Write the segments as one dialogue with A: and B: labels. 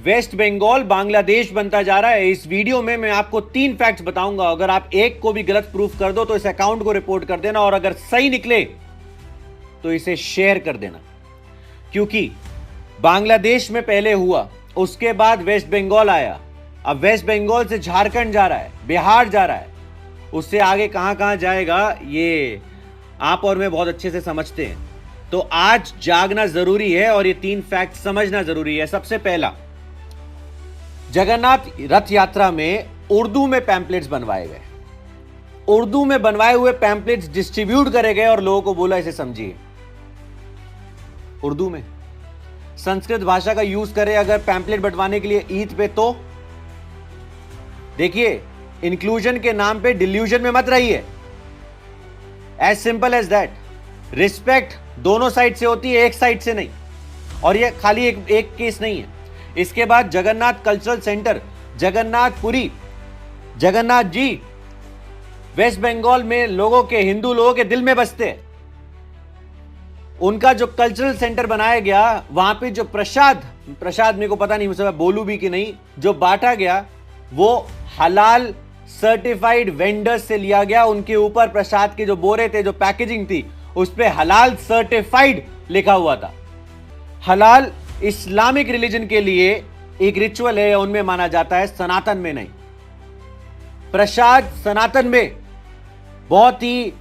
A: Waste Bengal Bangladesh बनता जा रहा है। इस वीडियो में मैं आपको 3 फैक्ट्स बताऊंगा। अगर आप एक को भी गलत प्रूफ कर दो तो इस अकाउंट को रिपोर्ट कर देना, और अगर सही निकले तो इसे शेयर कर देना। क्योंकि बांग्लादेश में पहले हुआ, उसके बाद वेस्ट बंगाल आया, अब वेस्ट बंगाल से झारखंड जा रहा है, बिहार जा रहा है, उससे आगे कहां कहां जाएगा ये आप और मैं बहुत अच्छे से समझते हैं। तो आज जागना जरूरी है और ये 3 फैक्ट समझना जरूरी है। सबसे पहला, जगन्नाथ रथ यात्रा में उर्दू में पैम्पलेट्स बनवाए गए। उर्दू में बनवाए हुए पैम्पलेट्स डिस्ट्रीब्यूट करे गए और लोगों को बोला इसे समझिए। उर्दू में संस्कृत भाषा का यूज करें अगर पैम्पलेट बंटवाने के लिए ईद पे, तो देखिए, इंक्लूजन के नाम पे डिल्यूजन में मत रहिए। As simple as that. Respect दोनों साइड से होती है, एक साइड से नहीं। और ये खाली एक केस नहीं है। इसके बाद Jagannath cultural centre, Jagannathpuri, Jagannath ji waste Bengal में लोगों के, हिंदू लोगों के दिल में बसते हैं। उनका जो कल्चरल सेंटर बनाया गया, वहां पे जो प्रसाद मेरे को पता नहीं, मुझे बोलू भी कि नहीं, जो बांटा गया वो हलाल सर्टिफाइड वेंडर्स से लिया गया। उनके ऊपर प्रसाद के जो बोरे थे, जो पैकेजिंग थी, उस पे हलाल सर्टिफाइड लिखा हुआ था। हलाल इस्लामिक रिलीजन के लिए एक रिचुअल है, उनमें माना जाता है, सनातन में नहीं। प्रसाद सनातन में बहुत ही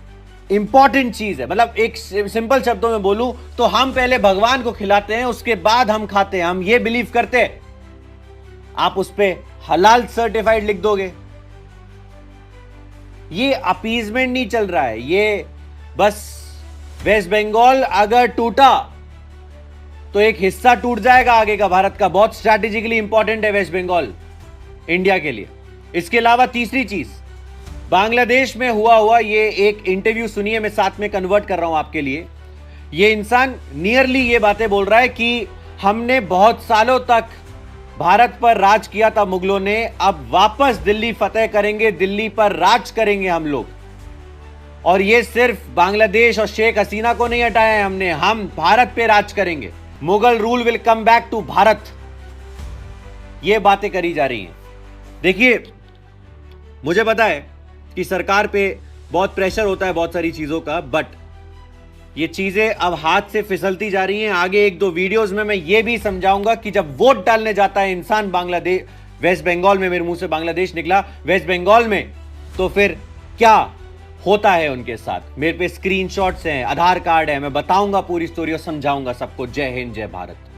A: इंपॉर्टेंट चीज है। मतलब एक सिंपल शब्दों में बोलूं तो हम पहले भगवान को खिलाते हैं, उसके बाद हम खाते हैं। हम ये बिलीव करते हैं। आप उस पे हलाल सर्टिफाइड लिख दोगे, ये अपीजमेंट नहीं चल रहा है। ये बस वेस्ट बंगाल अगर टूटा तो एक हिस्सा टूट जाएगा आगे का भारत का। बहुत स्ट्रैटेजिकली इंपॉर्टेंट है वेस्ट बंगाल इंडिया के लिए। इसके अलावा तीसरी चीज, बांग्लादेश में हुआ ये एक इंटरव्यू सुनिए, मैं साथ में कन्वर्ट कर रहा हूं आपके लिए। ये इंसान नियरली ये बातें बोल रहा है कि हमने बहुत सालों तक भारत पर राज किया था मुगलों ने, अब वापस दिल्ली फतेह करेंगे, दिल्ली पर राज करेंगे हम लोग। और ये सिर्फ बांग्लादेश और शेख हसीना को नहीं हटाया है हमने, हम भारत पे राज करेंगे। Mughal rule will come back to Bharat. ये बातें करी जा रही हैं। देखिए, मुझे पता है कि सरकार पे बहुत प्रेशर होता है बहुत सारी चीजों का, बट ये चीजें अब हाथ से फिसलती जा रही हैं। आगे 1-2 वीडियोस में मैं ये भी समझाऊंगा कि जब वोट डालने जाता है इंसान बांग्लादेश, वेस्ट बंगाल में, मेरे मुंह से बांग्लादेश निकला, वेस्ट बंगाल में, तो फिर क्या होता है उनके साथ। मेरे पे स्क्रीनशॉट्स हैं, आधार कार्ड है, मैं बताऊंगा पूरी स्टोरी और समझाऊंगा सबको। जय हिंद, जय भारत।